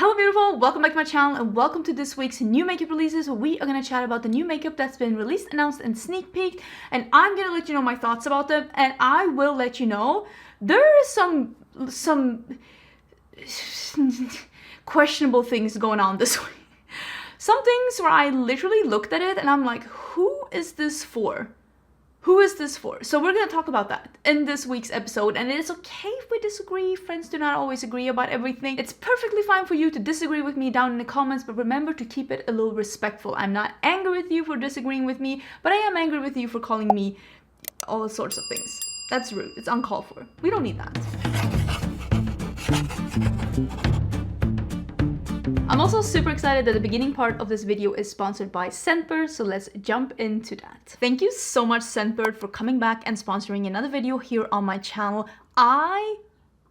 Hello beautiful, welcome back to my channel and welcome to this week's new makeup releases. We are going to chat about the new makeup that's been released, announced, and sneak peeked, and I'm going to let you know my thoughts about them, and I will let you know there is some questionable things going on this week. Some things where I literally looked at it and I'm like, who is this for? Who is this for? So we're going to talk about that in this week's episode, and it is okay if we disagree. Friends do not always agree about everything. It's perfectly fine for you to disagree with me down in the comments, but remember to keep it a little respectful. I'm not angry with you for disagreeing with me, but I am angry with you for calling me all sorts of things. That's rude. It's uncalled for. We don't need that. I'm also super excited that the beginning part of this video is sponsored by Scentbird, so let's jump into that. Thank you so much Scentbird for coming back and sponsoring another video here on my channel. I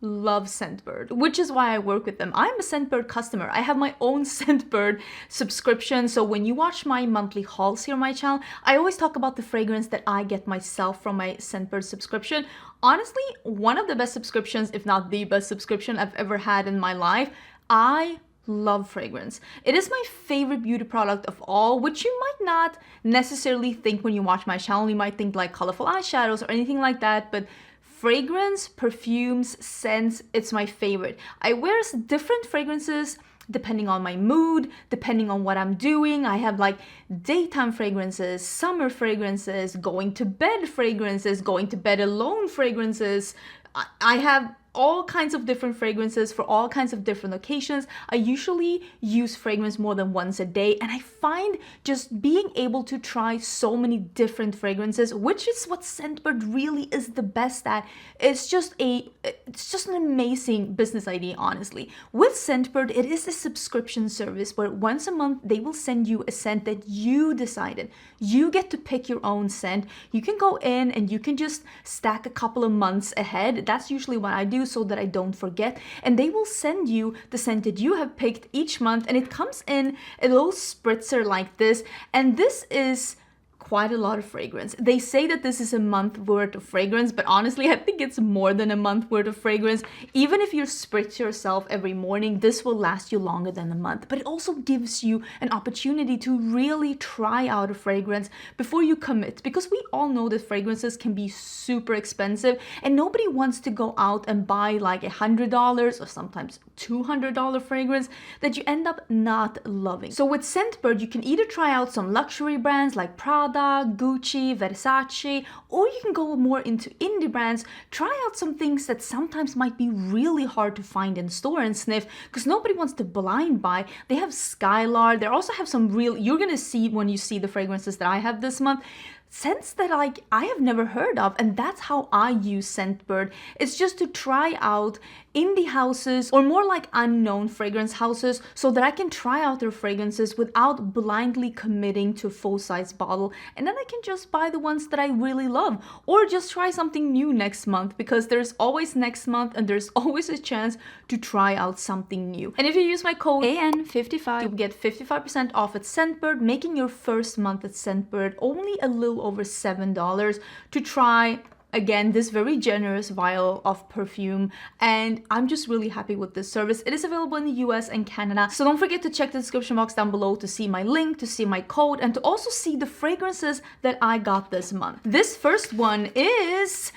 love Scentbird, which is why I work with them. I'm a Scentbird customer. I have my own Scentbird subscription, so when you watch my monthly hauls here on my channel, I always talk about the fragrance that I get myself from my Scentbird subscription. Honestly, one of the best subscriptions, if not the best subscription I've ever had in my life. I love fragrance. It is my favorite beauty product of all, which you might not necessarily think when you watch my channel. You might think like colorful eyeshadows or anything like that, but fragrance, perfumes, scents, it's my favorite. I wear different fragrances depending on my mood, depending on what I'm doing. I have like daytime fragrances, summer fragrances, going to bed fragrances, going to bed alone fragrances. I have all kinds of different fragrances for all kinds of different occasions. I usually use fragrance more than once a day, and I find just being able to try so many different fragrances, which is what Scentbird really is the best at. It's just an amazing business idea, honestly. With Scentbird, it is a subscription service where once a month they will send you a scent that you decided. You get to pick your own scent. You can go in and you can just stack a couple of months ahead. That's usually what I do, so that I don't forget, and they will send you the scent that you have picked each month, and it comes in a little spritzer like this, and this is quite a lot of fragrance. They say that this is a month worth of fragrance, but honestly I think it's more than a month worth of fragrance. Even if you spritz yourself every morning, this will last you longer than a month, but it also gives you an opportunity to really try out a fragrance before you commit, because we all know that fragrances can be super expensive and nobody wants to go out and buy like $100 or sometimes $200 fragrance that you end up not loving. So with Scentbird, you can either try out some luxury brands like Prada, Gucci, Versace, or you can go more into indie brands, try out some things that sometimes might be really hard to find in store and sniff because nobody wants to blind buy. They have Skylar, they also have some real, you're gonna see when you see the fragrances that I have this month, scents that like I have never heard of, and that's how I use Scentbird. It's just to try out indie houses or more like unknown fragrance houses so that I can try out their fragrances without blindly committing to a full-size bottle, and then I can just buy the ones that I really love or just try something new next month, because there's always next month and there's always a chance to try out something new. And if you use my code AN55, you'll get 55% off at Scentbird, making your first month at Scentbird only a little over $7 to try again this very generous vial of perfume, and I'm just really happy with this service. It is available in the US and Canada, so don't forget to check the description box down below to see my link, to see my code, and to also see the fragrances that I got this month. This first one is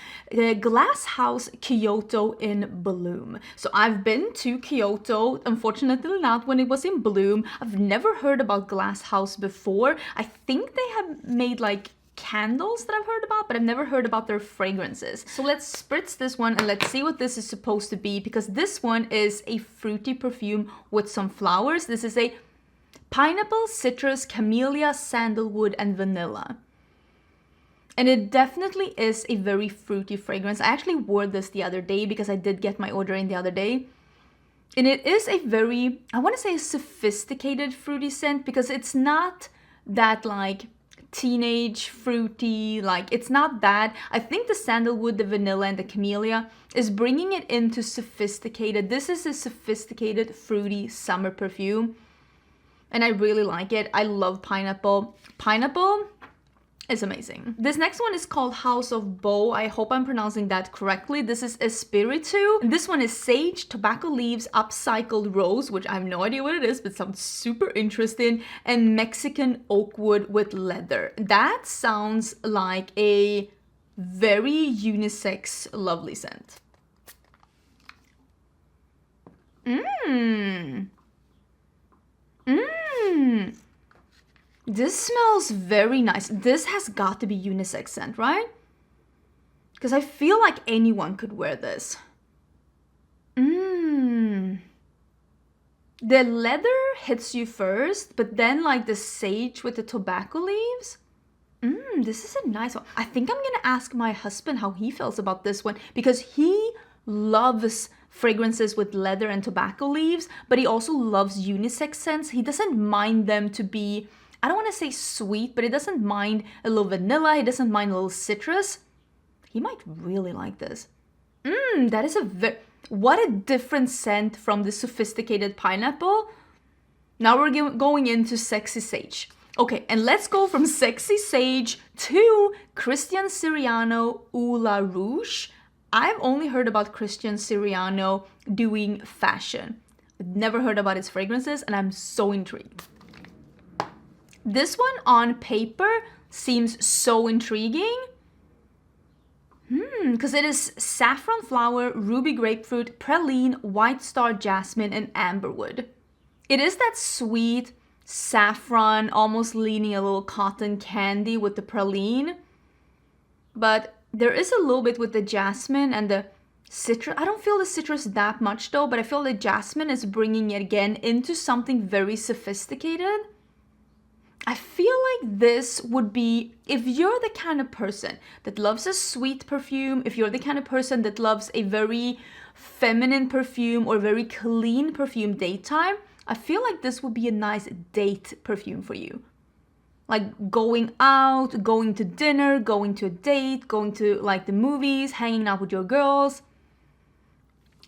Glass House Kyoto in Bloom. So I've been to Kyoto, unfortunately not when it was in bloom. I've never heard about Glass House before. I think they have made like candles that I've heard about, but I've never heard about their fragrances. So let's spritz this one and let's see what this is supposed to be, because this one is a fruity perfume with some flowers. This is a pineapple, citrus, camellia, sandalwood, and vanilla. And it definitely is a very fruity fragrance. I actually wore this the other day because I did get my order in the other day. And it is a very, I want to say a sophisticated fruity scent, because it's not that like teenage fruity, like it's not that. I think the sandalwood, the vanilla, and the camellia is bringing it into sophisticated. This is a sophisticated fruity summer perfume, and I really like it. I love pineapple. Pineapple is amazing. This next one is called House of Bow. I hope I'm pronouncing that correctly. This is Espiritu. This one is sage, tobacco leaves, upcycled rose, which I have no idea what it is, but sounds super interesting, and Mexican oak wood with leather. That sounds like a very unisex, lovely scent. This smells very nice. This has got to be unisex scent, right? Because I feel like anyone could wear this. The leather hits you first, but then like the sage with the tobacco leaves. This is a nice one. I think I'm gonna ask my husband how he feels about this one, because he loves fragrances with leather and tobacco leaves, but he also loves unisex scents. He doesn't mind them to be, I don't want to say sweet, but he doesn't mind a little vanilla. He doesn't mind a little citrus. He might really like this. That is what a different scent from the sophisticated pineapple. Now we're going into sexy sage. Okay, and let's go from sexy sage to Christian Siriano Oula Rouge. I've only heard about Christian Siriano doing fashion. I've never heard about his fragrances, and I'm so intrigued. This one on paper seems so intriguing. Because it is saffron flower, ruby grapefruit, praline, white star jasmine, and amberwood. It is that sweet saffron, almost leaning a little cotton candy with the praline. But there is a little bit with the jasmine and the citrus. I don't feel the citrus that much though, but I feel the jasmine is bringing it again into something very sophisticated. I feel like this would be, if you're the kind of person that loves a sweet perfume, if you're the kind of person that loves a very feminine perfume or very clean perfume daytime, I feel like this would be a nice date perfume for you. Like going out, going to dinner, going to a date, going to like the movies, hanging out with your girls.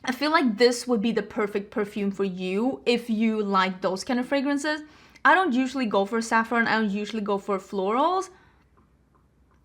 I feel like this would be the perfect perfume for you if you like those kind of fragrances. I don't usually go for saffron, I don't usually go for florals,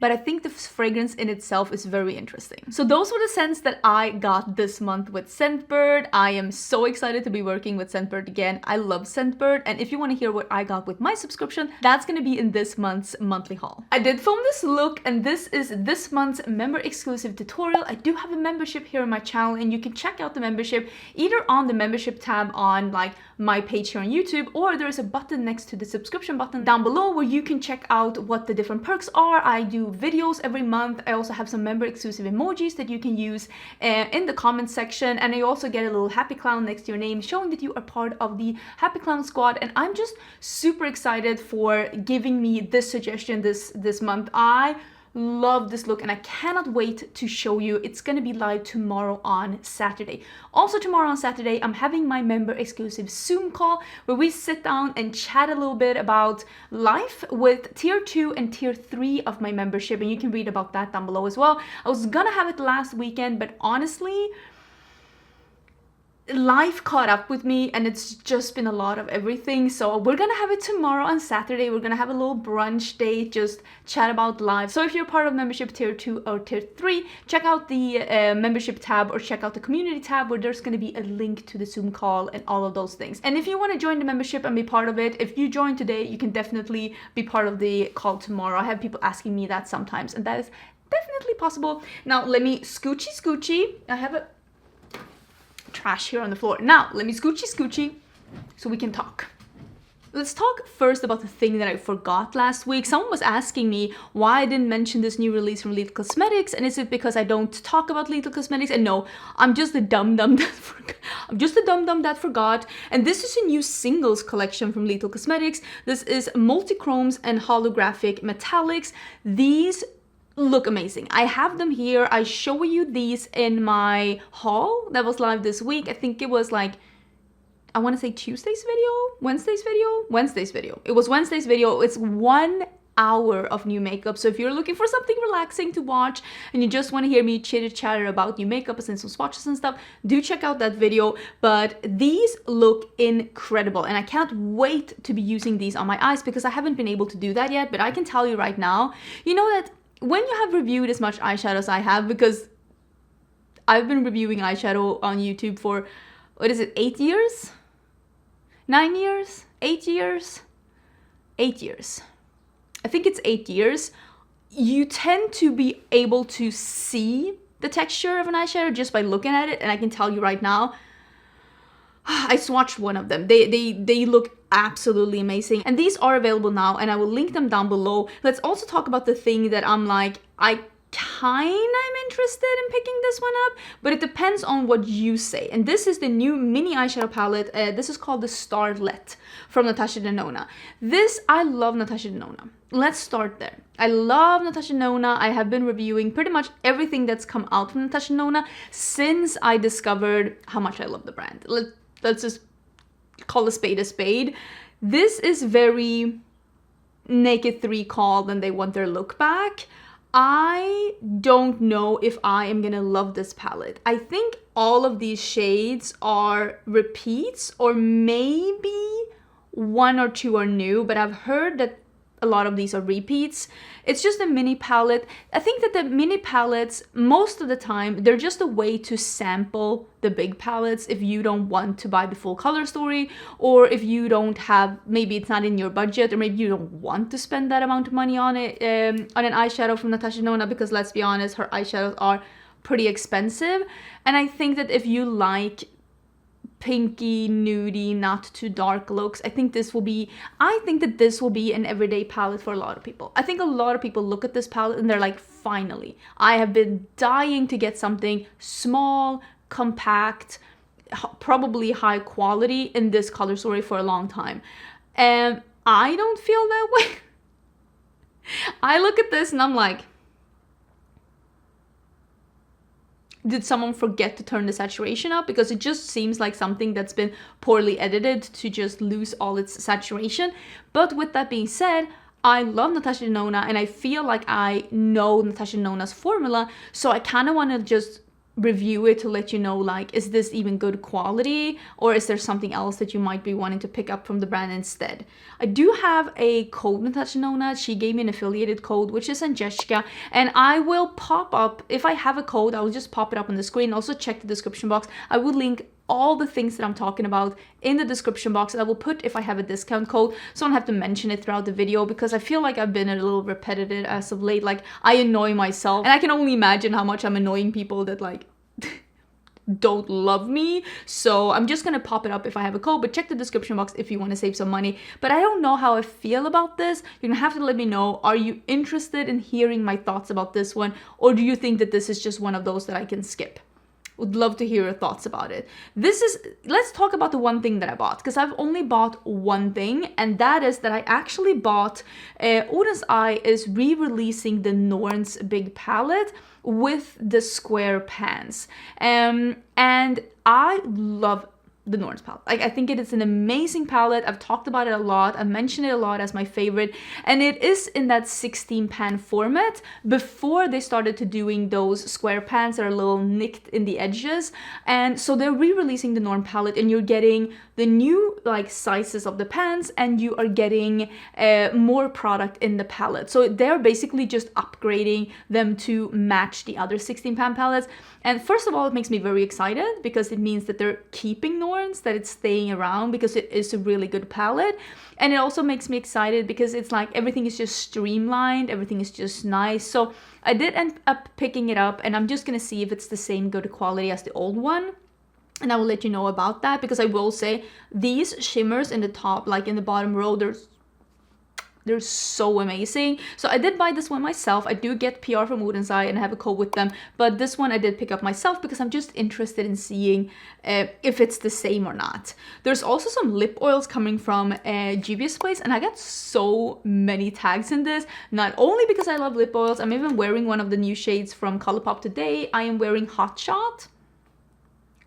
but I think the fragrance in itself is very interesting. So those were the scents that I got this month with Scentbird. I am so excited to be working with Scentbird again. I love Scentbird, and if you want to hear what I got with my subscription, that's going to be in this month's monthly haul. I did film this look, and this is this month's member exclusive tutorial. I do have a membership here on my channel, and you can check out the membership either on the membership tab on like my page here on YouTube, or there's a button next to the subscription button down below where you can check out what the different perks are. I do videos every month. I also have some member exclusive emojis that you can use in the comment section, and I also get a little happy clown next to your name showing that you are part of the happy clown squad. And I'm just super excited for giving me this suggestion this month. I love this look and I cannot wait to show you. It's gonna be live tomorrow on Saturday. Also tomorrow on Saturday, I'm having my member exclusive Zoom call where we sit down and chat a little bit about life with tier 2 and tier 3 of my membership, and you can read about that down below as well. I was gonna have it last weekend, but honestly, life caught up with me and it's just been a lot of everything. So we're gonna have it tomorrow on Saturday. We're gonna have a little brunch date, just chat about life. So if you're part of membership tier 2 or tier 3, check out the membership tab or check out the community tab where there's gonna be a link to the Zoom call and all of those things. And if you want to join the membership and be part of it, if you join today, you can definitely be part of the call tomorrow. I have people asking me that sometimes, and that is definitely possible. Now let me scoochy. I have a trash here on the floor. Now let me scoochy so we can talk. Let's talk first about the thing that I forgot last week. Someone was asking me why I didn't mention this new release from Lethal Cosmetics, and is it because I don't talk about Lethal Cosmetics? And no, I'm just the dum-dum that forgot. And this is a new singles collection from Lethal Cosmetics. This is multi-chromes and holographic metallics. These look amazing. I have them here. I show you these in my haul that was live this week. I think it was like, I want to say Wednesday's video. It was Wednesday's video. It's one hour of new makeup. So if you're looking for something relaxing to watch and you just want to hear me chitter-chatter about new makeup and some swatches and stuff, do check out that video. But these look incredible and I can't wait to be using these on my eyes because I haven't been able to do that yet. But I can tell you right now, you know that when you have reviewed as much eyeshadow as I have, because I've been reviewing eyeshadow on YouTube for, what is it, 8 years? 9 years? 8 years? 8 years. I think it's 8 years. You tend to be able to see the texture of an eyeshadow just by looking at it, and I can tell you right now, I swatched one of them. They look absolutely amazing, and these are available now, and I will link them down below. Let's also talk about the thing that I'm like, I kind of interested in picking this one up, but it depends on what you say. And this is the new mini eyeshadow palette. This is called the Starlette from Natasha Denona. I love Natasha Denona. Let's start there. I love Natasha Denona. I have been reviewing pretty much everything that's come out from Natasha Denona since I discovered how much I love the brand. Let's just call a spade a spade. This is very Naked 3 called and they want their look back. I don't know if I am gonna love this palette. I think all of these shades are repeats, or maybe 1 or 2 are new, but I've heard that a lot of these are repeats. It's just a mini palette. I think that the mini palettes, most of the time, they're just a way to sample the big palettes if you don't want to buy the full color story, or if you don't have, maybe it's not in your budget, or maybe you don't want to spend that amount of money on it, on an eyeshadow from Natasha Denona, because let's be honest, her eyeshadows are pretty expensive. And I think that if you like pinky, nudie, not too dark looks, I think that this will be an everyday palette for a lot of people. I think a lot of people look at this palette and they're like, finally, I have been dying to get something small, compact, probably high quality in this color story for a long time. And I don't feel that way. I look at this and I'm like, did someone forget to turn the saturation up? Because it just seems like something that's been poorly edited to just lose all its saturation. But with that being said, I love Natasha Denona and I feel like I know Natasha Denona's formula, so I kind of want to just review it to let you know, like, is this even good quality, or is there something else that you might be wanting to pick up from the brand instead. I do have a code with Natasha Denona. She gave me an affiliated code, which is Angelica, and I will pop up, if I have a code, I will just pop it up on the screen. Also check the description box. I will link all the things that I'm talking about in the description box, and I will put if I have a discount code, so I don't have to mention it throughout the video, because I feel like I've been a little repetitive as of late. Like, I annoy myself, and I can only imagine how much I'm annoying people that like don't love me. So I'm just gonna pop it up if I have a code, but check the description box if you want to save some money. But I don't know how I feel about this. You're gonna have to let me know. Are you interested in hearing my thoughts about this one, or do you think that this is just one of those that I can skip? Would love to hear your thoughts about it. Let's talk about the one thing that I bought, because I've only bought one thing, and that is that I actually bought, Oden's Eye is re-releasing the Norn's big palette with the square pans. And I love the Norn's palette. Like, I think it is an amazing palette. I've talked about it a lot. I've mentioned it a lot as my favorite. And it is in that 16 pan format before they started to doing those square pans that are a little nicked in the edges. And so they're re-releasing the Norn palette, and you're getting the new like sizes of the pans, and you are getting more product in the palette. So they're basically just upgrading them to match the other 16 pan palettes. And first of all, it makes me very excited because it means that they're keeping Norns, that it's staying around, because it is a really good palette. And it also makes me excited because it's like everything is just streamlined, everything is just nice. So I did end up picking it up, and I'm just gonna see if it's the same good quality as the old one. And I will let you know about that, because I will say these shimmers in the top, like in the bottom row, they're so amazing. So I did buy this one myself. I do get PR from Oden's Eye and I have a code with them, but this one I did pick up myself because I'm just interested in seeing if it's the same or not. There's also some lip oils coming from Juvia's place, and I got so many tags in this, not only because I love lip oils. I'm even wearing one of the new shades from Colourpop today. I am wearing Hot Shot.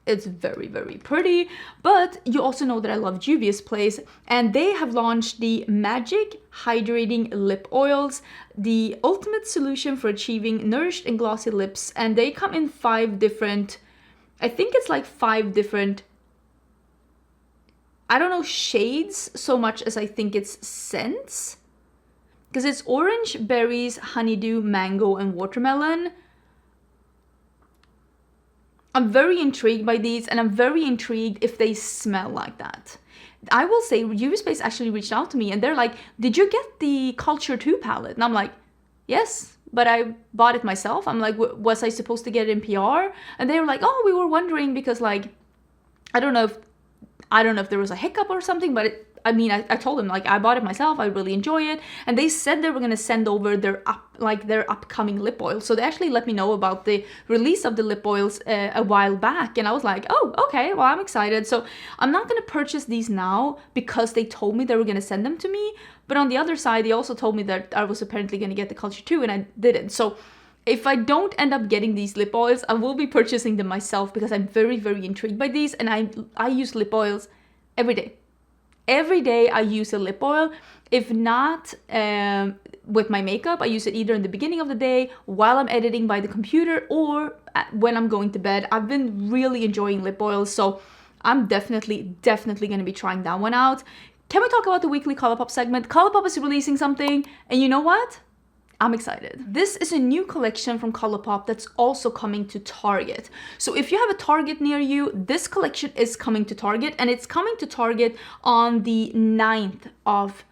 It's very, very pretty. But you also know that I love Juvia's Place, and they have launched the Magic Hydrating Lip Oils, the ultimate solution for achieving nourished and glossy lips. And they come in 5 different, I think it's like 5 different, I don't know, shades so much as I think it's scents. Because it's orange, berries, honeydew, mango, and watermelon. I'm very intrigued by these, and I'm very intrigued if they smell like that. I will say, Juvia's Place actually reached out to me, and they're like, did you get the Culture 2 palette? And I'm like, yes, but I bought it myself. I'm like, was I supposed to get it in PR? And they were like, oh, we were wondering because, like, I don't know if there was a hiccup or something, but I told them, like, I bought it myself, I really enjoy it, and they said they were gonna send over their upcoming lip oil. So they actually let me know about the release of the lip oils a while back, and I was like, oh, okay, well, I'm excited. So I'm not gonna purchase these now because they told me they were gonna send them to me, but on the other side, they also told me that I was apparently gonna get the Culture 2, and I didn't. So if I don't end up getting these lip oils, I will be purchasing them myself because I'm very, very intrigued by these, and I use lip oils every day. Every day I use a lip oil. If not with my makeup, I use it either in the beginning of the day, while I'm editing by the computer, or when I'm going to bed. I've been really enjoying lip oils, so I'm definitely going to be trying that one out. Can we talk about the weekly Colourpop segment? Colourpop is releasing something, and you know what? I'm excited. This is a new collection from Colourpop that's also coming to Target. So if you have a Target near you, this collection is coming to Target, and it's coming to Target on the 9th of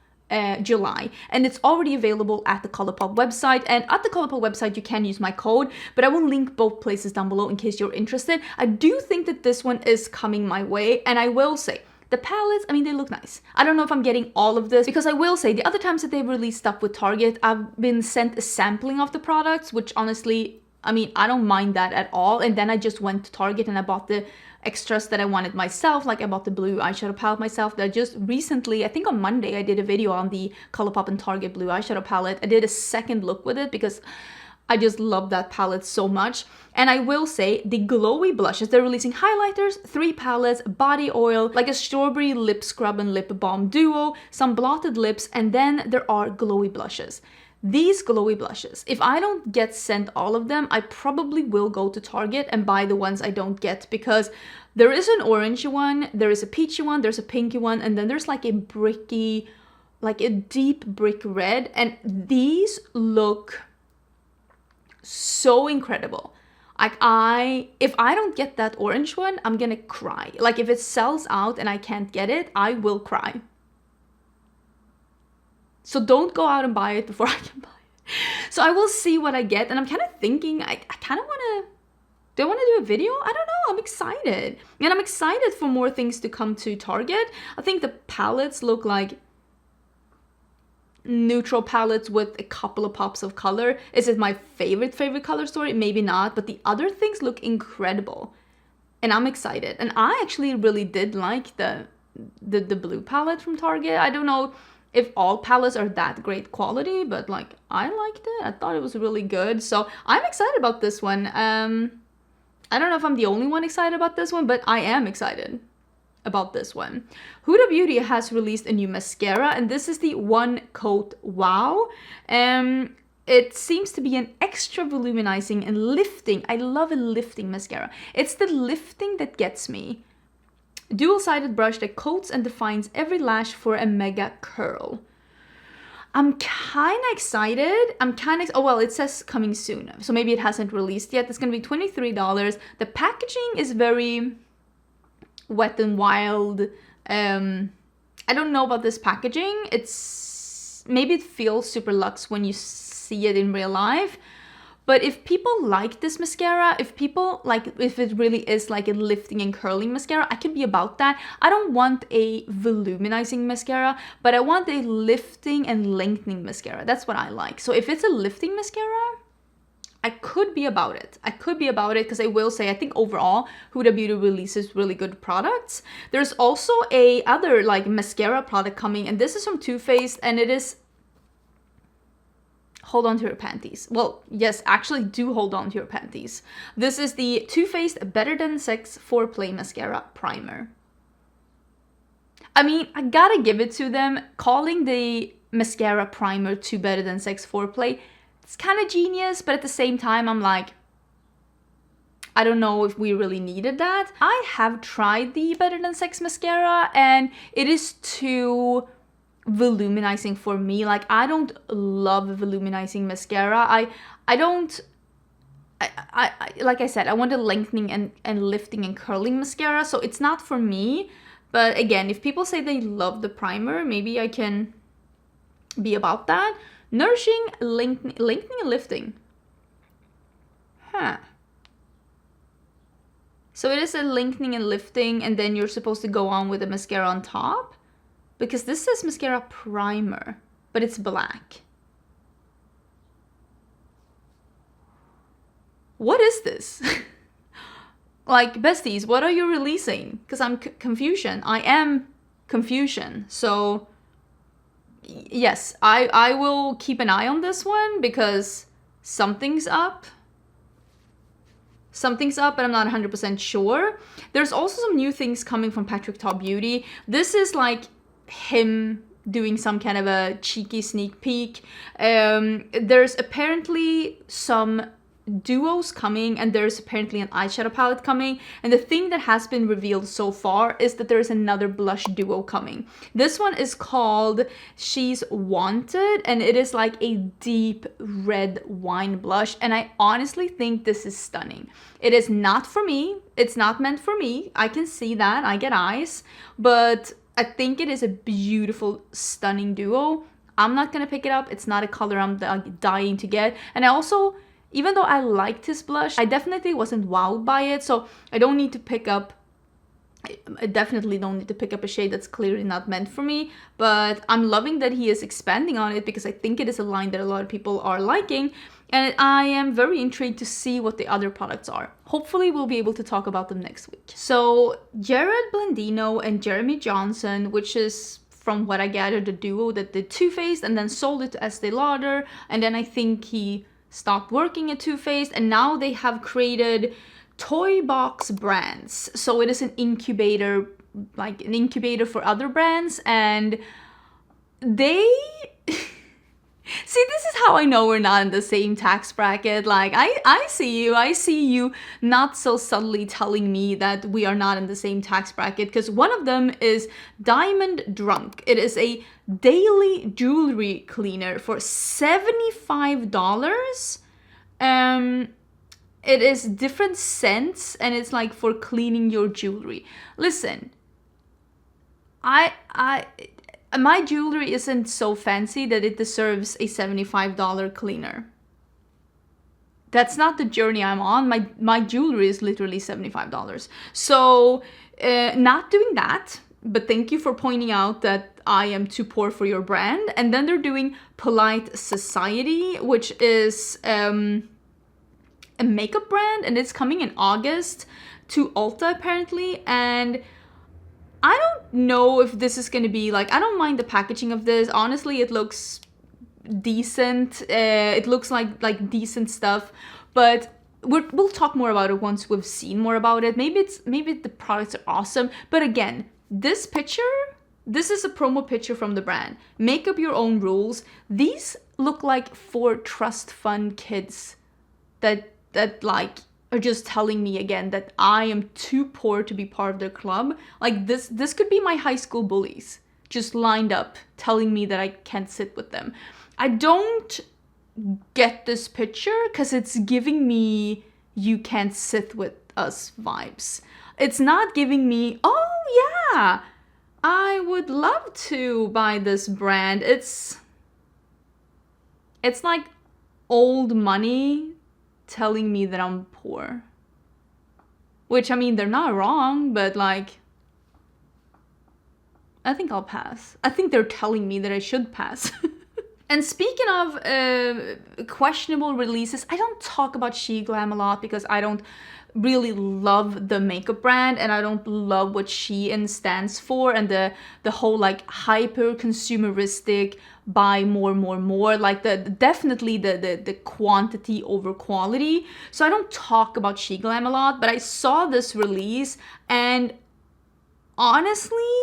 July, and it's already available at the Colourpop website. And at the Colourpop website you can use my code, but I will link both places down below in case you're interested. I do think that this one is coming my way, and I will say, the palettes, I mean, they look nice. I don't know if I'm getting all of this, because I will say the other times that they've released stuff with Target, I've been sent a sampling of the products, which honestly, I mean, I don't mind that at all. And then I just went to Target and I bought the extras that I wanted myself. Like I bought the blue eyeshadow palette myself that just recently, I think on Monday, I did a video on the Colourpop and Target blue eyeshadow palette. I did a second look with it because I just love that palette so much. And I will say the glowy blushes, they're releasing highlighters, 3 palettes, body oil, like a strawberry lip scrub and lip balm duo, some blotted lips, and then there are glowy blushes. These glowy blushes, if I don't get sent all of them, I probably will go to Target and buy the ones I don't get, because there is an orange one, there is a peachy one, there's a pinky one, and then there's like a bricky, like a deep brick red, and these look so incredible. Like if I don't get that orange one, I'm gonna cry. Like if it sells out and I can't get it, I will cry. So don't go out and buy it before I can buy it. So I will see what I get, and I'm kind of thinking, I kind of want to, do I want to do a video? I don't know, I'm excited. And I'm excited for more things to come to Target. I think the palettes look like neutral palettes with a couple of pops of color. Is it my favorite color story? Maybe not, but the other things look incredible. And I'm excited. And I actually really did like the blue palette from Target. I don't know if all palettes are that great quality, but like I liked it. I thought it was really good. So I'm excited about this one. I don't know if I'm the only one excited about this one, but I am excited about this one. Huda Beauty has released a new mascara, and this is the One Coat Wow. It seems to be an extra volumizing and lifting. I love a lifting mascara. It's the lifting that gets me. Dual-sided brush that coats and defines every lash for a mega curl. I'm kind of excited. Oh, well, it says coming soon, so maybe it hasn't released yet. It's gonna be $23. The packaging is very Wet n Wild. I don't know about this packaging. Maybe it feels super luxe when you see it in real life, but if people like this mascara, if it really is like a lifting and curling mascara, I can be about that. I don't want a volumizing mascara, but I want a lifting and lengthening mascara. That's what I like. So if it's a lifting mascara, I could be about it. Because I will say, I think overall, Huda Beauty releases really good products. There's also a other like mascara product coming, and this is from Too Faced, and it is, hold on to your panties. Well, yes, actually do hold on to your panties. This is the Too Faced Better Than Sex Foreplay Mascara Primer. I mean, I gotta give it to them. Calling the mascara primer to Better Than Sex Foreplay, it's kind of genius, but at the same time, I'm like, I don't know if we really needed that. I have tried the Better Than Sex mascara, and it is too voluminizing for me. Like, I don't love voluminizing mascara. I don't, like I said, I want a lengthening and lifting and curling mascara, so it's not for me. But again, if people say they love the primer, maybe I can be about that. Nourishing, lengthening and lifting. Huh. So it is a lengthening and lifting, and then you're supposed to go on with a mascara on top? Because this says mascara primer, but it's black. What is this? Like, besties, what are you releasing? Because I'm confusion. I am confusion. So, yes, I will keep an eye on this one because something's up. Something's up, but I'm not 100% sure. There's also some new things coming from Patrick Ta Beauty. This is like him doing some kind of a cheeky sneak peek. There's apparently some duos coming, and there's apparently an eyeshadow palette coming, and the thing that has been revealed so far is that there's another blush duo coming. This one is called She's Wanted, and it is like a deep red wine blush, and I honestly think this is stunning. It is not for me. It's not meant for me. I can see that. I get eyes, but I think it is a beautiful, stunning duo. I'm not gonna pick it up. It's not a color I'm dying to get, and I also, even though I liked his blush, I definitely wasn't wowed by it, so I don't need to pick up, I definitely don't need to pick up a shade that's clearly not meant for me, but I'm loving that he is expanding on it because I think it is a line that a lot of people are liking, and I am very intrigued to see what the other products are. Hopefully we'll be able to talk about them next week. So Jared Blandino and Jeremy Johnson, which is, from what I gathered, the duo that did Too Faced and then sold it to Estee Lauder, and then I think he stopped working at Too Faced, and now they have created Toy Box Brands. So it is an incubator, like an incubator for other brands, and they see, this is how I know we're not in the same tax bracket. Like, I see you not so subtly telling me that we are not in the same tax bracket, because one of them is Diamond Drunk. It is a daily jewelry cleaner for $75. It is different scents, and it's like for cleaning your jewelry. Listen, my jewelry isn't so fancy that it deserves a $75 cleaner. That's not the journey I'm on. My jewelry is literally $75. So, not doing that, but thank you for pointing out that I am too poor for your brand. And then they're doing Polite Society, which is a makeup brand, and it's coming in August to Ulta apparently, and I don't know if this is gonna be like, I don't mind the packaging of this. Honestly, it looks decent. It looks like decent stuff, but we'll talk more about it once we've seen more about it. Maybe the products are awesome, but again, this picture, this is a promo picture from the brand. Make up your own rules. These look like for trust fund kids that like are just telling me again that I am too poor to be part of their club. Like, this could be my high school bullies just lined up telling me that I can't sit with them. I don't get this picture because it's giving me you can't sit with us vibes. It's not giving me, oh yeah, I would love to buy this brand. It's like old money telling me that I'm poor. Which, I mean, they're not wrong, but like, I think I'll pass. I think they're telling me that I should pass. And speaking of questionable releases, I don't talk about SheGlam a lot because I don't really love the makeup brand, and I don't love what Shein stands for, and the whole like hyper consumeristic buy more, like definitely the quantity over quality. So I don't talk about SheGlam a lot, but I saw this release, and honestly,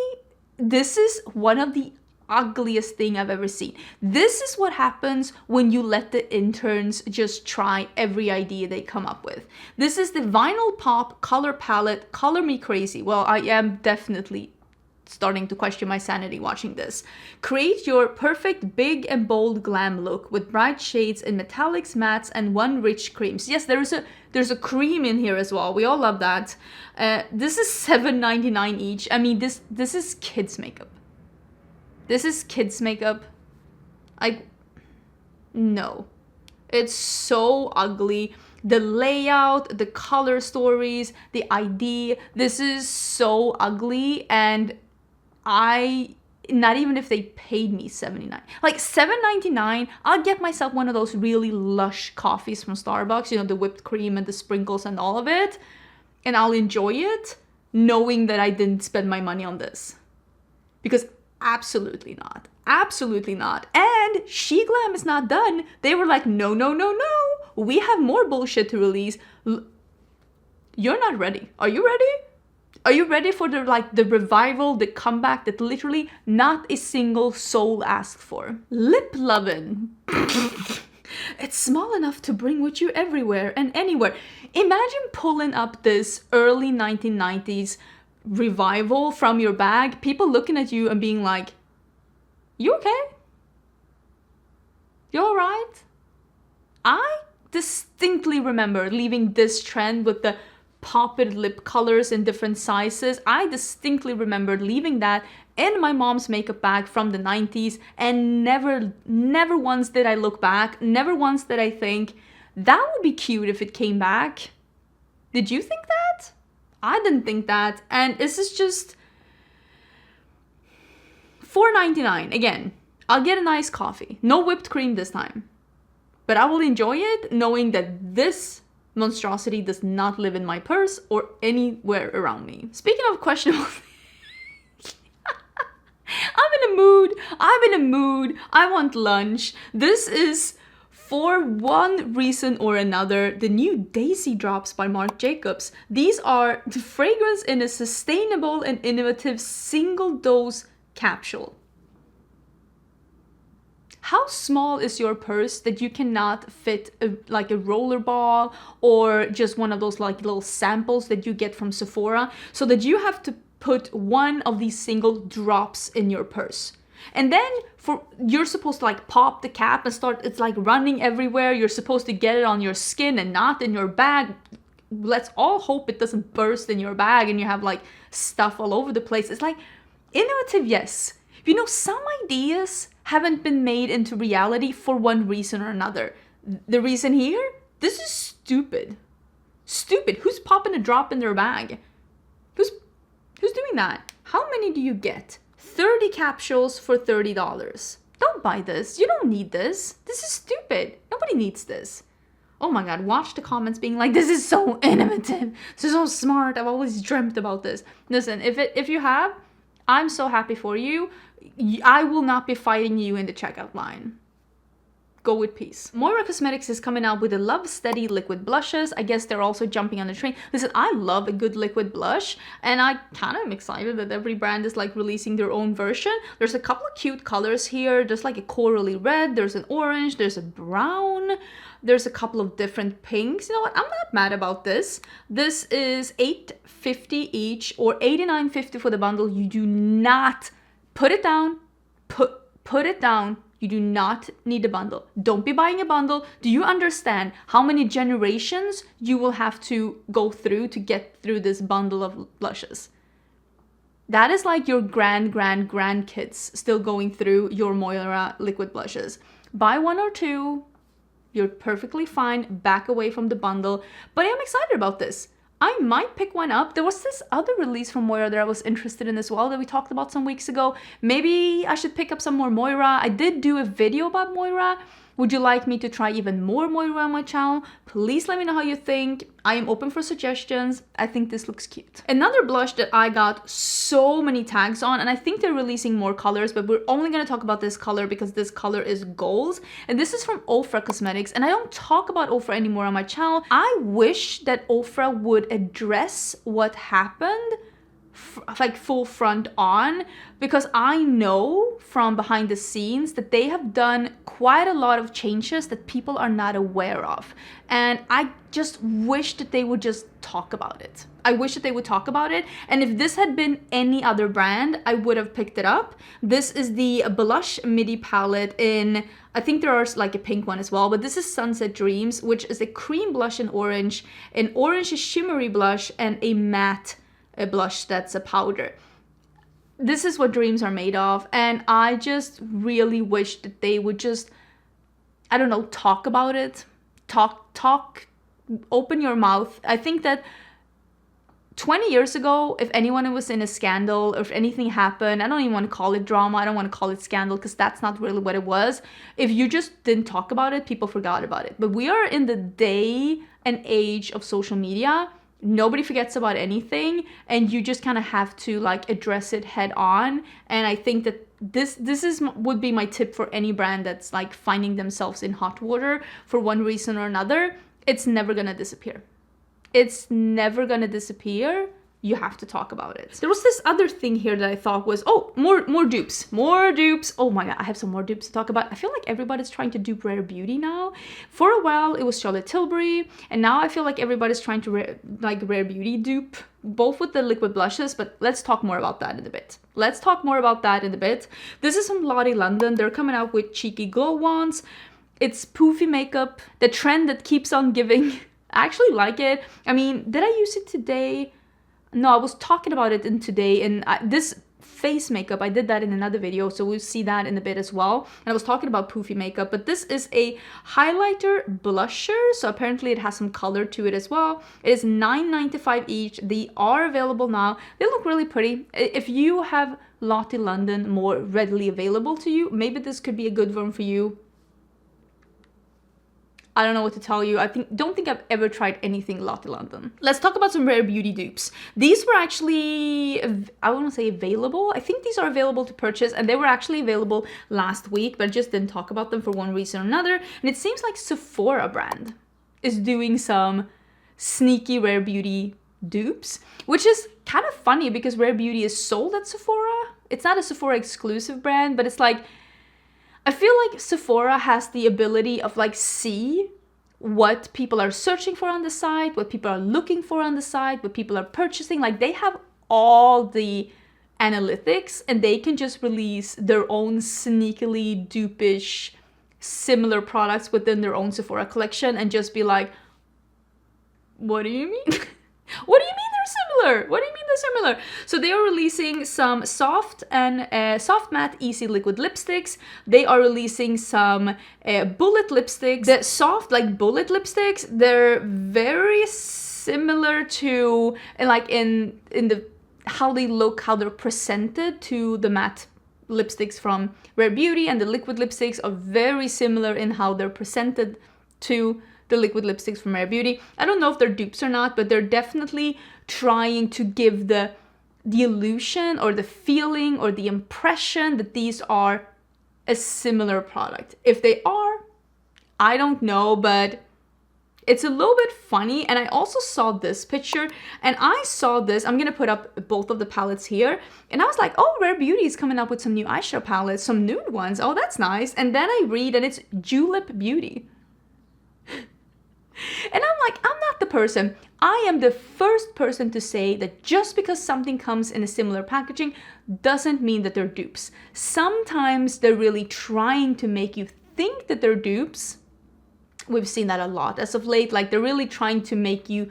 this is one of the ugliest thing I've ever seen. This is what happens when you let the interns just try every idea they come up with. This is the Vinyl Pop color palette, Color Me Crazy. Well, I am definitely starting to question my sanity watching this. Create your perfect big and bold glam look with bright shades in metallics, mattes, and one rich creams. Yes, there's a cream in here as well. We all love that. This is $7.99 each. I mean, this is kids makeup. This is kids makeup. No. It's so ugly. The layout, the color stories, the ID, this is so ugly, and not even if they paid me $79. Like $7.99, I'll get myself one of those really lush coffees from Starbucks, you know, the whipped cream and the sprinkles and all of it, and I'll enjoy it knowing that I didn't spend my money on this. Because absolutely not. Absolutely not. And SheGlam is not done. They were like, no. We have more bullshit to release. You're not ready. Are you ready? Are you ready for the revival, the comeback that literally not a single soul asked for? Lip Lovin. It's small enough to bring with you everywhere and anywhere. Imagine pulling up this early 1990s revival from your bag, people looking at you and being like, you okay? You alright? I distinctly remember leaving this trend with the popped lip colors in different sizes. I distinctly remember leaving that in my mom's makeup bag from the 90s, and never once did I look back, never once did I think, that would be cute if it came back. Did you think that? I didn't think that, and this is just $4.99. Again, I'll get a nice coffee. No whipped cream this time. But I will enjoy it knowing that this monstrosity does not live in my purse or anywhere around me. Speaking of questionable I'm in a mood. I want lunch. This is, for one reason or another, the new Daisy Drops by Marc Jacobs. These are the fragrance in a sustainable and innovative single dose capsule. How small is your purse that you cannot fit like a roller ball or just one of those like little samples that you get from Sephora, so that you have to put one of these single drops in your purse? And then you're supposed to like pop the cap and start, it's like running everywhere. You're supposed to get it on your skin and not in your bag. Let's all hope it doesn't burst in your bag and you have like stuff all over the place. It's like innovative, yes. You know, some ideas haven't been made into reality for one reason or another. The reason here? This is stupid. Stupid. Who's popping a drop in their bag? Who's doing that? How many do you get? 30 capsules for $30. Don't buy this. You don't need this. This is stupid. Nobody needs this. Oh my god, watch the comments being like, this is so innovative. This is so smart. I've always dreamt about this. Listen, if you have, I'm so happy for you. I will not be fighting you in the checkout line. Go with peace. Moira Cosmetics is coming out with the Love Steady liquid blushes. I guess they're also jumping on the train. Listen, I love a good liquid blush, and I kind of am excited that every brand is like releasing their own version. There's a couple of cute colors here. There's like a corally red, there's an orange, there's a brown, there's a couple of different pinks. You know what? I'm not mad about this. This is $8.50 each or $89.50 for the bundle. You do not put it down. Put it down. You do not need a bundle. Don't be buying a bundle. Do you understand how many generations you will have to go through to get through this bundle of blushes? That is like your grandkids still going through your Moira liquid blushes. Buy one or two. You're perfectly fine. Back away from the bundle. But I'm excited about this. I might pick one up. There was this other release from Moira that I was interested in as well that we talked about some weeks ago. Maybe I should pick up some more Moira. I did do a video about Moira. Would you like me to try even more Moira on my channel? Please let me know how you think. I am open for suggestions. I think this looks cute. Another blush that I got so many tags on, and I think they're releasing more colors, but we're only going to talk about this color because this color is gold. And this is from Ofra Cosmetics, and I don't talk about Ofra anymore on my channel. I wish that Ofra would address what happened like full front on, because I know from behind the scenes that they have done quite a lot of changes that people are not aware of, and I just wish that they would just talk about it. I wish that they would talk about it, and if this had been any other brand, I would have picked it up. This is the blush Midi palette in, I think there are like a pink one as well, but this is Sunset Dreams, which is a cream blush in orange, an orange shimmery blush, and a matte blush that's a powder. This is what dreams are made of, and I just really wish that they would just, I don't know, talk about it. Talk, open your mouth. I think that 20 years ago, if anyone was in a scandal or if anything happened, I don't even want to call it drama, I don't want to call it scandal because that's not really what it was. If you just didn't talk about it, people forgot about it. But we are in the day and age of social media. Nobody forgets about anything, and you just kind of have to like address it head on. And I think that this would be my tip for any brand that's like finding themselves in hot water for one reason or another. It's never gonna disappear. It's never gonna disappear. You have to talk about it. There was this other thing here that I thought was, oh, more dupes. Oh my god, I have some more dupes to talk about. I feel like everybody's trying to dupe Rare Beauty now. For a while, it was Charlotte Tilbury, and now I feel like everybody's trying to Rare Beauty dupe, both with the liquid blushes, but let's talk more about that in a bit. This is from Lottie London. They're coming out with cheeky glow wands. It's poofy makeup, the trend that keeps on giving. I actually like it. I mean, did I use it today? No, I was talking about it in today, and this face makeup, I did that in another video, so we'll see that in a bit as well. And I was talking about poofy makeup, but this is a highlighter blusher, so apparently it has some color to it as well. It is $9.95 each. They are available now. They look really pretty. If you have Lottie London more readily available to you, maybe this could be a good one for you. I don't know what to tell you. Don't think I've ever tried anything Lottie London. Let's talk about some Rare Beauty dupes. These were actually, I wouldn't say available. I think these are available to purchase, and they were actually available last week, but I just didn't talk about them for one reason or another. And it seems like Sephora brand is doing some sneaky Rare Beauty dupes, which is kind of funny because Rare Beauty is sold at Sephora. It's not a Sephora exclusive brand, but it's like, I feel like Sephora has the ability of like see what people are searching for on the site, what people are looking for on the site, what people are purchasing. Like they have all the analytics, and they can just release their own sneakily dupish similar products within their own Sephora collection and just be like, what do you mean? What do you mean they're similar? What do you mean they're similar? So they are releasing some soft matte easy liquid lipsticks. They are releasing some bullet lipsticks. The soft like bullet lipsticks, they're very similar to like in the how they look, how they're presented to the matte lipsticks from Rare Beauty, and the liquid lipsticks are very similar in how they're presented to the liquid lipsticks from Rare Beauty. I don't know if they're dupes or not, but they're definitely trying to give the illusion or the feeling or the impression that these are a similar product. If they are, I don't know, but it's a little bit funny. And I also saw this picture, and I saw this, I'm gonna put up both of the palettes here, and I was like, oh, Rare Beauty is coming up with some new eyeshadow palettes, some nude ones. Oh, that's nice. And then I read, and it's Julep Beauty. And I'm like, I'm not the person. I am the first person to say that just because something comes in a similar packaging doesn't mean that they're dupes. Sometimes they're really trying to make you think that they're dupes. We've seen that a lot as of late. Like they're really trying to make you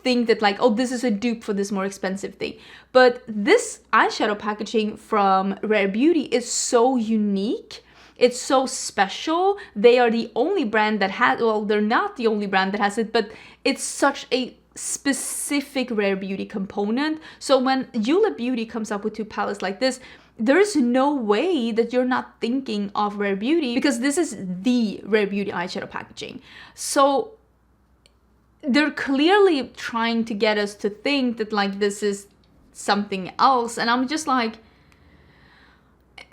think that like, oh, this is a dupe for this more expensive thing. But this eyeshadow packaging from Rare Beauty is so unique. It's so special. They are the only brand that has, well, they're not the only brand that has it, but it's such a specific Rare Beauty component. So when Julep Beauty comes up with 2 palettes like this, there's no way that you're not thinking of Rare Beauty, because this is the Rare Beauty eyeshadow packaging. So they're clearly trying to get us to think that like this is something else. And I'm just like,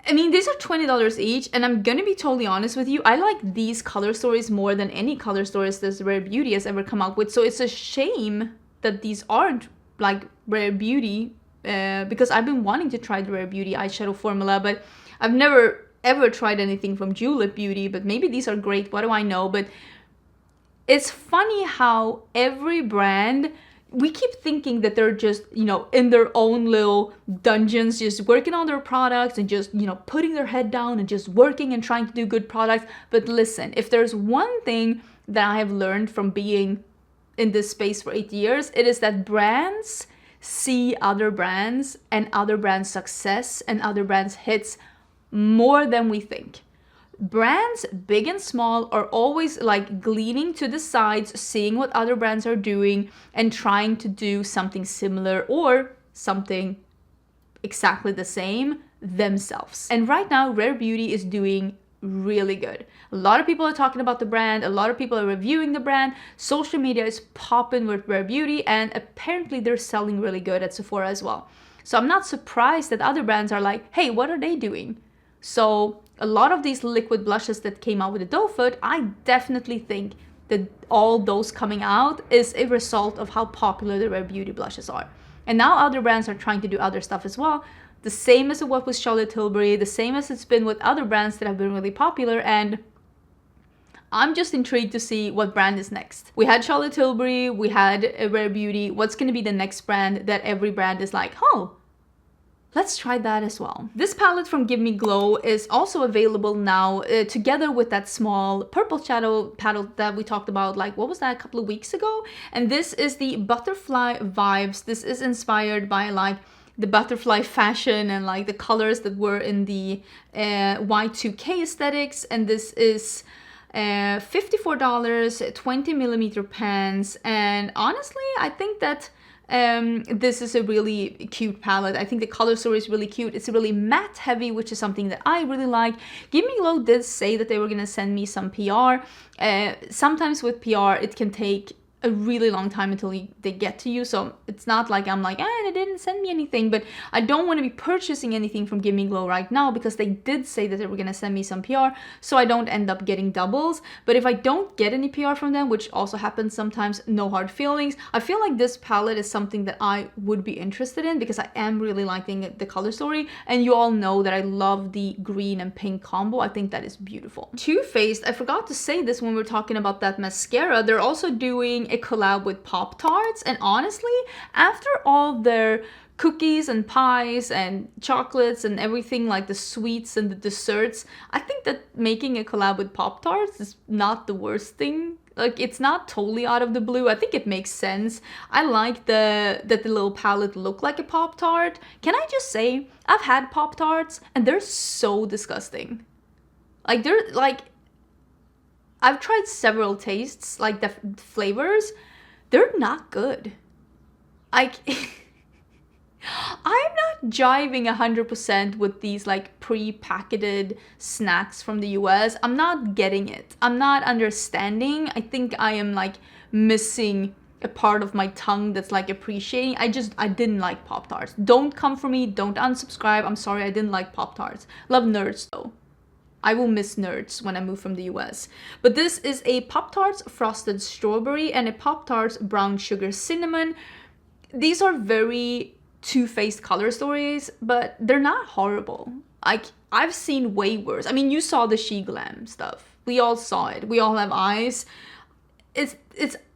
I mean, these are $20 each, and I'm gonna be totally honest with you, I like these color stories more than any color stories this Rare Beauty has ever come up with. So it's a shame that these aren't like Rare Beauty, because I've been wanting to try the Rare Beauty eyeshadow formula, but I've never ever tried anything from Julep Beauty. But maybe these are great, what do I know? But it's funny how every brand, we keep thinking that they're just, you know, in their own little dungeons, just working on their products and just, you know, putting their head down and just working and trying to do good products. But listen, if there's one thing that I have learned from being in this space for 8 years, it is that brands see other brands and other brands' success and other brands' hits more than we think. Brands, big and small, are always like gleaning to the sides, seeing what other brands are doing and trying to do something similar or something exactly the same themselves. And right now, Rare Beauty is doing really good. A lot of people are talking about the brand, a lot of people are reviewing the brand, social media is popping with Rare Beauty, and apparently they're selling really good at Sephora as well. So I'm not surprised that other brands are like, hey, what are they doing? So a lot of these liquid blushes that came out with the doe foot, I definitely think that all those coming out is a result of how popular the Rare Beauty blushes are. And now other brands are trying to do other stuff as well. The same as it was with Charlotte Tilbury, the same as it's been with other brands that have been really popular. And I'm just intrigued to see what brand is next. We had Charlotte Tilbury, we had a Rare Beauty. What's going to be the next brand that every brand is like, oh, let's try that as well. This palette from Give Me Glow is also available now together with that small purple shadow palette that we talked about, like, what was that, a couple of weeks ago? And this is the Butterfly Vibes. This is inspired by like the butterfly fashion and like the colors that were in the Y2K aesthetics. And this is $54, 20mm pans. And honestly, I think that this is a really cute palette. I think the color story is really cute. It's really matte heavy, which is something that I really like. Give Me Glow did say that they were gonna send me some PR. Sometimes with PR, it can take a really long time until they get to you. So it's not like I'm like, they didn't send me anything, but I don't want to be purchasing anything from Give Me Glow right now because they did say that they were going to send me some PR, so I don't end up getting doubles. But if I don't get any PR from them, which also happens sometimes, no hard feelings. I feel like this palette is something that I would be interested in because I am really liking the color story, and you all know that I love the green and pink combo. I think that is beautiful. Too Faced, I forgot to say this when we were talking about that mascara, they're also doing a collab with Poptarts, and honestly, after all their cookies and pies and chocolates and everything, like the sweets and the desserts, I think that making a collab with Poptarts is not the worst thing. Like, it's not totally out of the blue. I think it makes sense. I like that the little palette looked like a Pop-Tart. Can I just say, I've had Pop-Tarts and they're so disgusting. Like, they're like, I've tried several tastes, like the flavors. They're not good. Like, I'm not jiving 100% with these like pre-packaged snacks from the US. I'm not getting it. I'm not understanding. I think I am like missing a part of my tongue that's like appreciating. I didn't like Pop-Tarts. Don't come for me. Don't unsubscribe. I'm sorry, I didn't like Pop-Tarts. Love Nerds though. I will miss Nerds when I move from the US. But this is a Pop-Tarts Frosted Strawberry and a Pop-Tarts Brown Sugar Cinnamon. These are very Too Faced color stories, but they're not horrible. Like, I've seen way worse. I mean, you saw the SheGlam stuff. We all saw it. We all have eyes. It's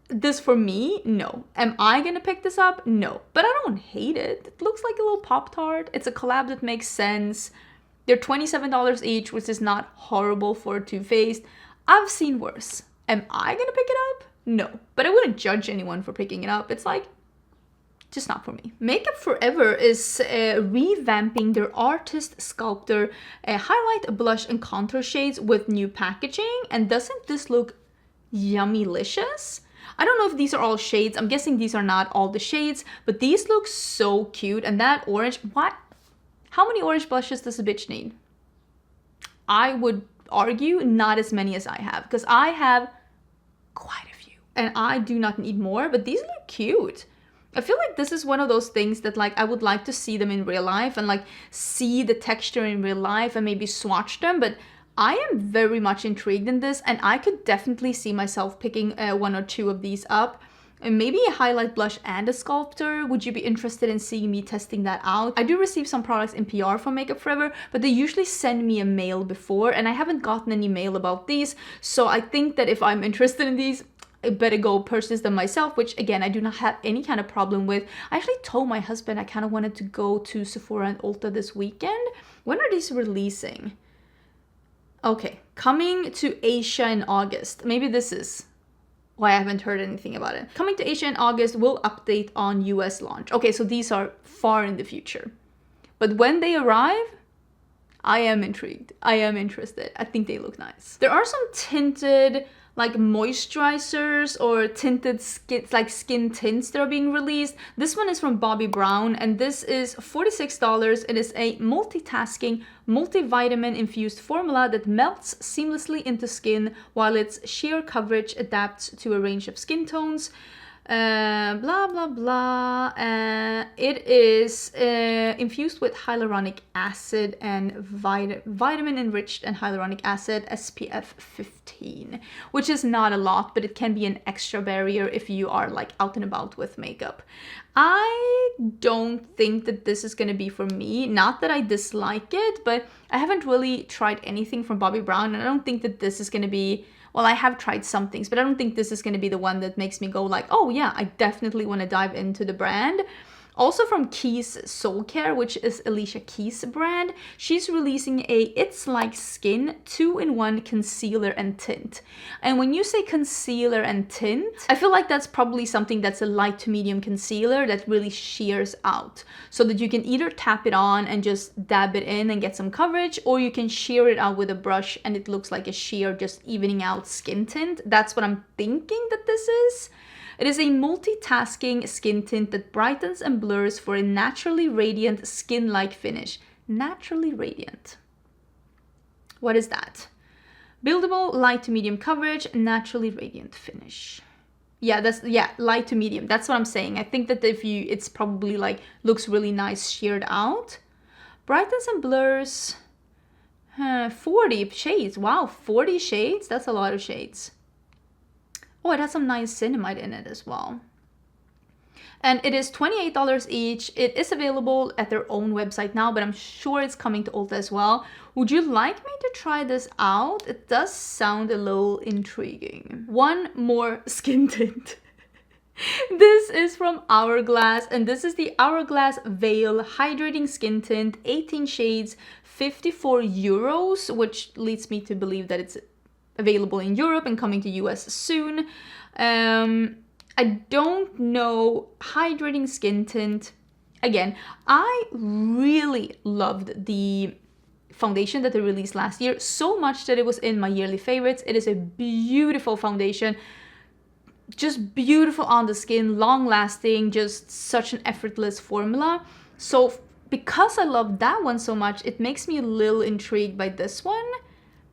this for me? No. Am I gonna pick this up? No. But I don't hate it. It looks like a little Pop-Tart. It's a collab that makes sense. They're $27 each, which is not horrible for Too Faced. I've seen worse. Am I gonna pick it up? No. But I wouldn't judge anyone for picking it up. It's like, just not for me. Makeup Forever is revamping their Artist Sculptor highlight, blush, and contour shades with new packaging. And doesn't this look yummylicious? I don't know if these are all shades. I'm guessing these are not all the shades, but these look so cute. And that orange, what? How many orange blushes does a bitch need? I would argue not as many as I have, because I have quite a few and I do not need more, but these look cute. I feel like this is one of those things that like I would like to see them in real life and like see the texture in real life and maybe swatch them, but I am very much intrigued in this, and I could definitely see myself picking one or two of these up. And maybe a highlight blush and a Sculptor. Would you be interested in seeing me testing that out? I do receive some products in PR from Makeup Forever, but they usually send me a mail before, and I haven't gotten any mail about these. So I think that if I'm interested in these, I better go purchase them myself, which again, I do not have any kind of problem with. I actually told my husband I kind of wanted to go to Sephora and Ulta this weekend. When are these releasing? Okay, coming to Asia in August. Maybe this is why I haven't heard anything about it. Coming to Asia in August, we'll update on US launch. Okay, so these are far in the future. But when they arrive, I am intrigued. I am interested. I think they look nice. There are some tinted like moisturizers or tinted skin, like skin tints that are being released. This one is from Bobbi Brown, and this is $46. It is a multitasking, multivitamin infused formula that melts seamlessly into skin while its sheer coverage adapts to a range of skin tones. Blah blah blah. It is infused with hyaluronic acid and vitamin enriched and hyaluronic acid, SPF 15, which is not a lot, but it can be an extra barrier if you are like out and about with makeup. I don't think that this is gonna be for me. Not that I dislike it, but I haven't really tried anything from Bobbi Brown, and I don't think that this is gonna be. Well, I have tried some things, but I don't think this is going to be the one that makes me go like, oh yeah, I definitely want to dive into the brand. Also from Keys Soulcare, which is Alicia Keys' brand, she's releasing a It's Like Skin 2-in-1 concealer and tint. And when you say concealer and tint, I feel like that's probably something that's a light to medium concealer that really shears out. So that you can either tap it on and just dab it in and get some coverage, or you can shear it out with a brush and it looks like a sheer, just evening out skin tint. That's what I'm thinking that this is. It is a multitasking skin tint that brightens and blurs for a naturally radiant skin-like finish. Naturally radiant. What is that? Buildable, light to medium coverage, naturally radiant finish. Yeah, light to medium. That's what I'm saying. I think that it's probably like, looks really nice sheared out. Brightens and blurs, 40 shades. Wow, 40 shades? That's a lot of shades. Oh, it has some niacinamide in it as well. And it is $28 each. It is available at their own website now, but I'm sure it's coming to Ulta as well. Would you like me to try this out? It does sound a little intriguing. One more skin tint. This is from Hourglass, and this is the Hourglass Veil Hydrating Skin Tint, 18 shades, 54 euros, which leads me to believe that it's available in Europe and coming to US soon. I don't know. Hydrating skin tint. Again, I really loved the foundation that they released last year, so much that it was in my yearly favorites. It is a beautiful foundation. Just beautiful on the skin, long lasting, just such an effortless formula. So because I love that one so much, it makes me a little intrigued by this one.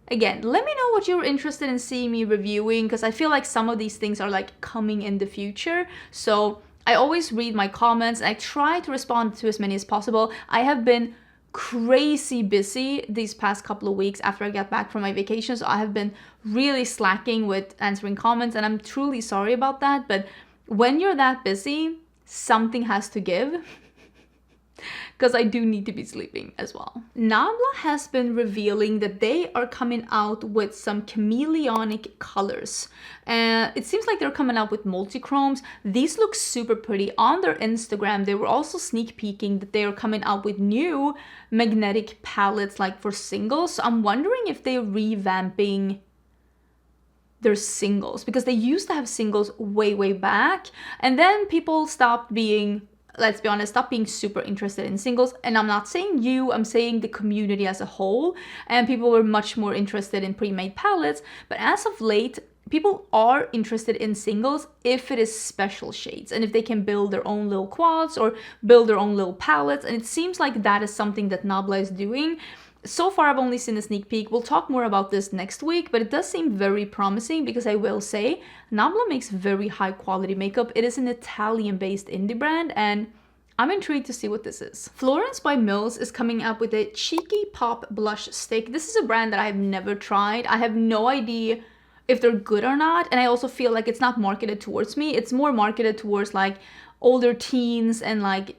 Again, let me know what you're interested in seeing me reviewing, because I feel like some of these things are like coming in the future. So I always read my comments and I try to respond to as many as possible. I have been crazy busy these past couple of weeks after I got back from my vacation, so I have been really slacking with answering comments, and I'm truly sorry about that. But when you're that busy, something has to give. Because I do need to be sleeping as well. Nabla has been revealing that they are coming out with some chameleonic colors. It seems like they're coming out with multi-chromes. These look super pretty. On their Instagram, they were also sneak peeking that they are coming out with new magnetic palettes like for singles. So I'm wondering if they're revamping their singles, because they used to have singles way back, and then people stopped being, let's be honest, stop being super interested in singles. And I'm not saying you, I'm saying the community as a whole. And people were much more interested in pre-made palettes. But as of late, people are interested in singles if it is special shades and if they can build their own little quads or build their own little palettes. And it seems like that is something that Nabla is doing. So far, I've only seen a sneak peek. We'll talk more about this next week, but it does seem very promising because I will say Nabla makes very high quality makeup. It is an Italian-based indie brand, and I'm intrigued to see what this is. Florence by Mills is coming up with a Cheeky Pop blush stick. This is a brand that I have never tried. I have no idea if they're good or not, and I also feel like it's not marketed towards me. It's more marketed towards like older teens and like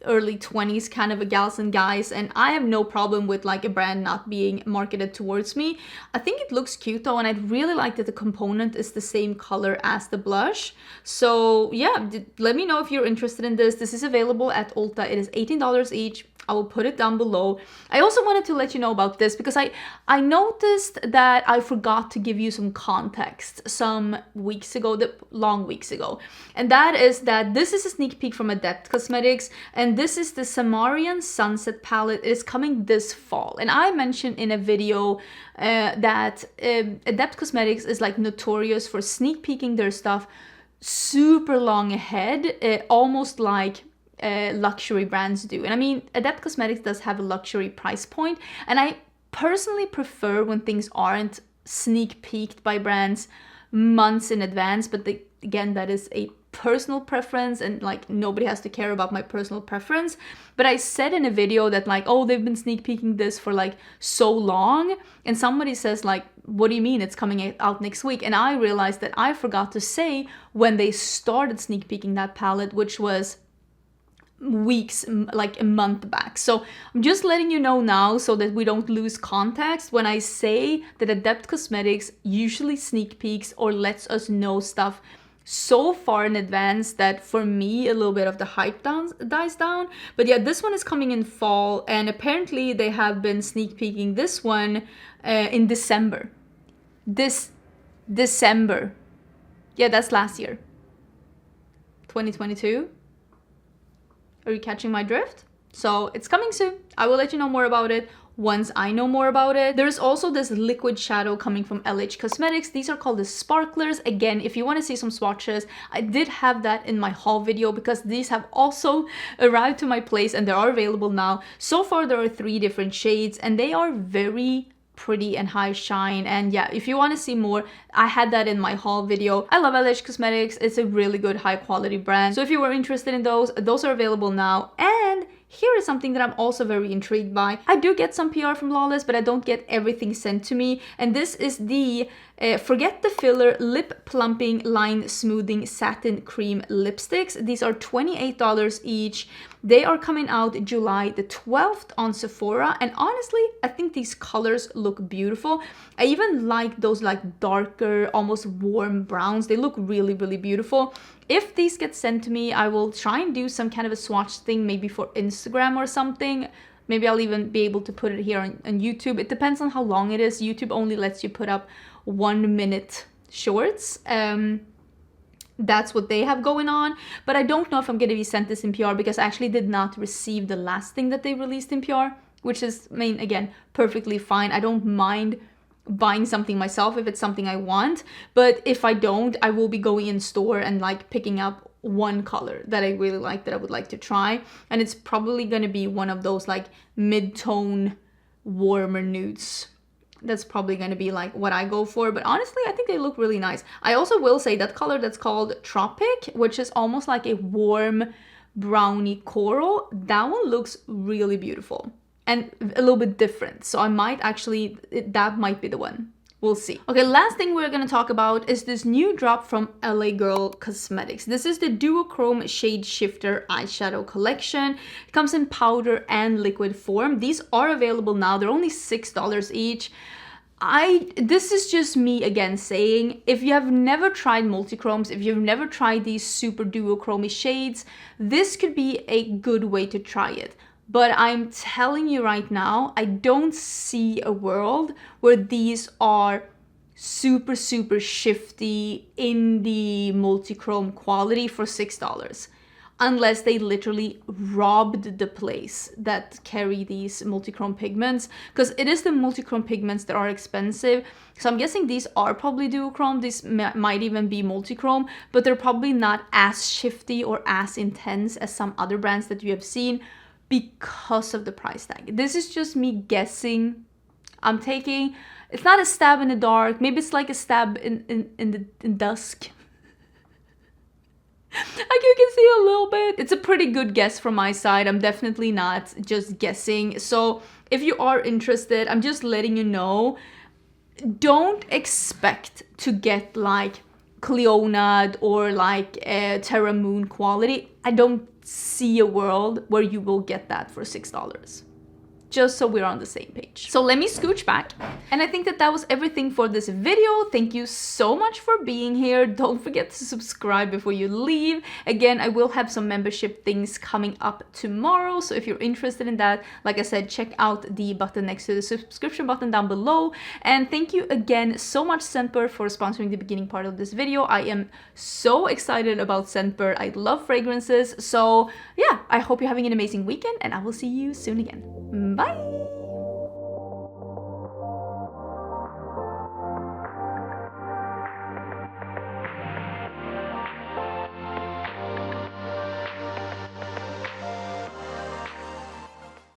early 20s kind of a gals and guys, and I have no problem with like a brand not being marketed towards me. I think it looks cute though, and I really like that the component is the same color as the blush. So yeah, let me know if you're interested in this. This is available at Ulta. It is $18 each. I will put it down below. I also wanted to let you know about this because I noticed that I forgot to give you some context some weeks ago, long weeks ago. And that is that this is a sneak peek from Adept Cosmetics, and this is the Samarian Sunset palette. It is coming this fall. And I mentioned in a video that Adept Cosmetics is like notorious for sneak peeking their stuff super long ahead, almost like luxury brands do. And I mean, Adept Cosmetics does have a luxury price point, and I personally prefer when things aren't sneak peeked by brands months in advance. But again, that is a personal preference, and like nobody has to care about my personal preference. But I said in a video that like, oh, they've been sneak peeking this for like so long, and somebody says like, what do you mean it's coming out next week? And I realized that I forgot to say when they started sneak peeking that palette, which was weeks, like a month back. So I'm just letting you know now so that we don't lose context when I say that Adept Cosmetics usually sneak peeks or lets us know stuff so far in advance that for me a little bit of the hype dies down. But yeah, this one is coming in fall, and apparently they have been sneak peeking this one in December. This December. Yeah, that's last year. 2022. Are you catching my drift? So it's coming soon. I will let you know more about it once I know more about it. There's also this liquid shadow coming from LH Cosmetics. These are called the Sparklers. Again, if you want to see some swatches, I did have that in my haul video because these have also arrived to my place and they are available now. So far, there are 3 different shades and they are very pretty and high shine. And yeah, if you want to see more, I had that in my haul video. I love LH Cosmetics. It's a really good high quality brand. So if you were interested in those are available now. And here is something that I'm also very intrigued by. I do get some PR from Lawless, but I don't get everything sent to me. And this is the Forget the Filler Lip Plumping Line Smoothing Satin Cream Lipsticks. These are $28 each. They are coming out July the 12th on Sephora. And honestly, I think these colors look beautiful. I even like those like darker, almost warm browns. They look really, really beautiful. If these get sent to me, I will try and do some kind of a swatch thing, maybe for Instagram or something. Maybe I'll even be able to put it here on YouTube. It depends on how long it is. YouTube only lets you put up 1 minute shorts. That's what they have going on. But I don't know if I'm going to be sent this in PR because I actually did not receive the last thing that they released in PR, which is, I mean, again, perfectly fine. I don't mind buying something myself if it's something I want, but if I don't, I will be going in store and like picking up one color that I really like that I would like to try, and it's probably going to be one of those like mid-tone warmer nudes. That's probably going to be like what I go for, but honestly I think they look really nice. I also will say that color that's called Tropic, which is almost like a warm brownie coral, that one looks really beautiful and a little bit different. So I might actually, that might be the one. We'll see. Okay, last thing we're gonna talk about is this new drop from LA Girl Cosmetics. This is the Duochrome Shade Shifter Eyeshadow Collection. It comes in powder and liquid form. These are available now. They're only $6 each. This is just me again saying, if you have never tried multichromes, if you've never tried these super duochrome shades, this could be a good way to try it. But I'm telling you right now, I don't see a world where these are super, super shifty, indie, multichrome quality for $6. unless they literally robbed the place that carry these multichrome pigments, because it is the multichrome pigments that are expensive. So I'm guessing these are probably duochrome. These might even be multichrome, but they're probably not as shifty or as intense as some other brands that you have seen because of the price tag. This is just me guessing. I'm taking, it's not a stab in the dark, maybe it's like a stab in dusk. Like you can see a little bit. It's a pretty good guess from my side. I'm definitely not just guessing. So if you are interested, I'm just letting you know, don't expect to get like Cleonad or like Terra Moon quality. I don't see a world where you will get that for $6. Just so we're on the same page. So let me scooch back. And I think that that was everything for this video. Thank you so much for being here. Don't forget to subscribe before you leave. Again, I will have some membership things coming up tomorrow. So if you're interested in that, like I said, check out the button next to the subscription button down below. And thank you again so much, Scentbird, for sponsoring the beginning part of this video. I am so excited about Scentbird. I love fragrances. So yeah, I hope you're having an amazing weekend and I will see you soon again. Bye!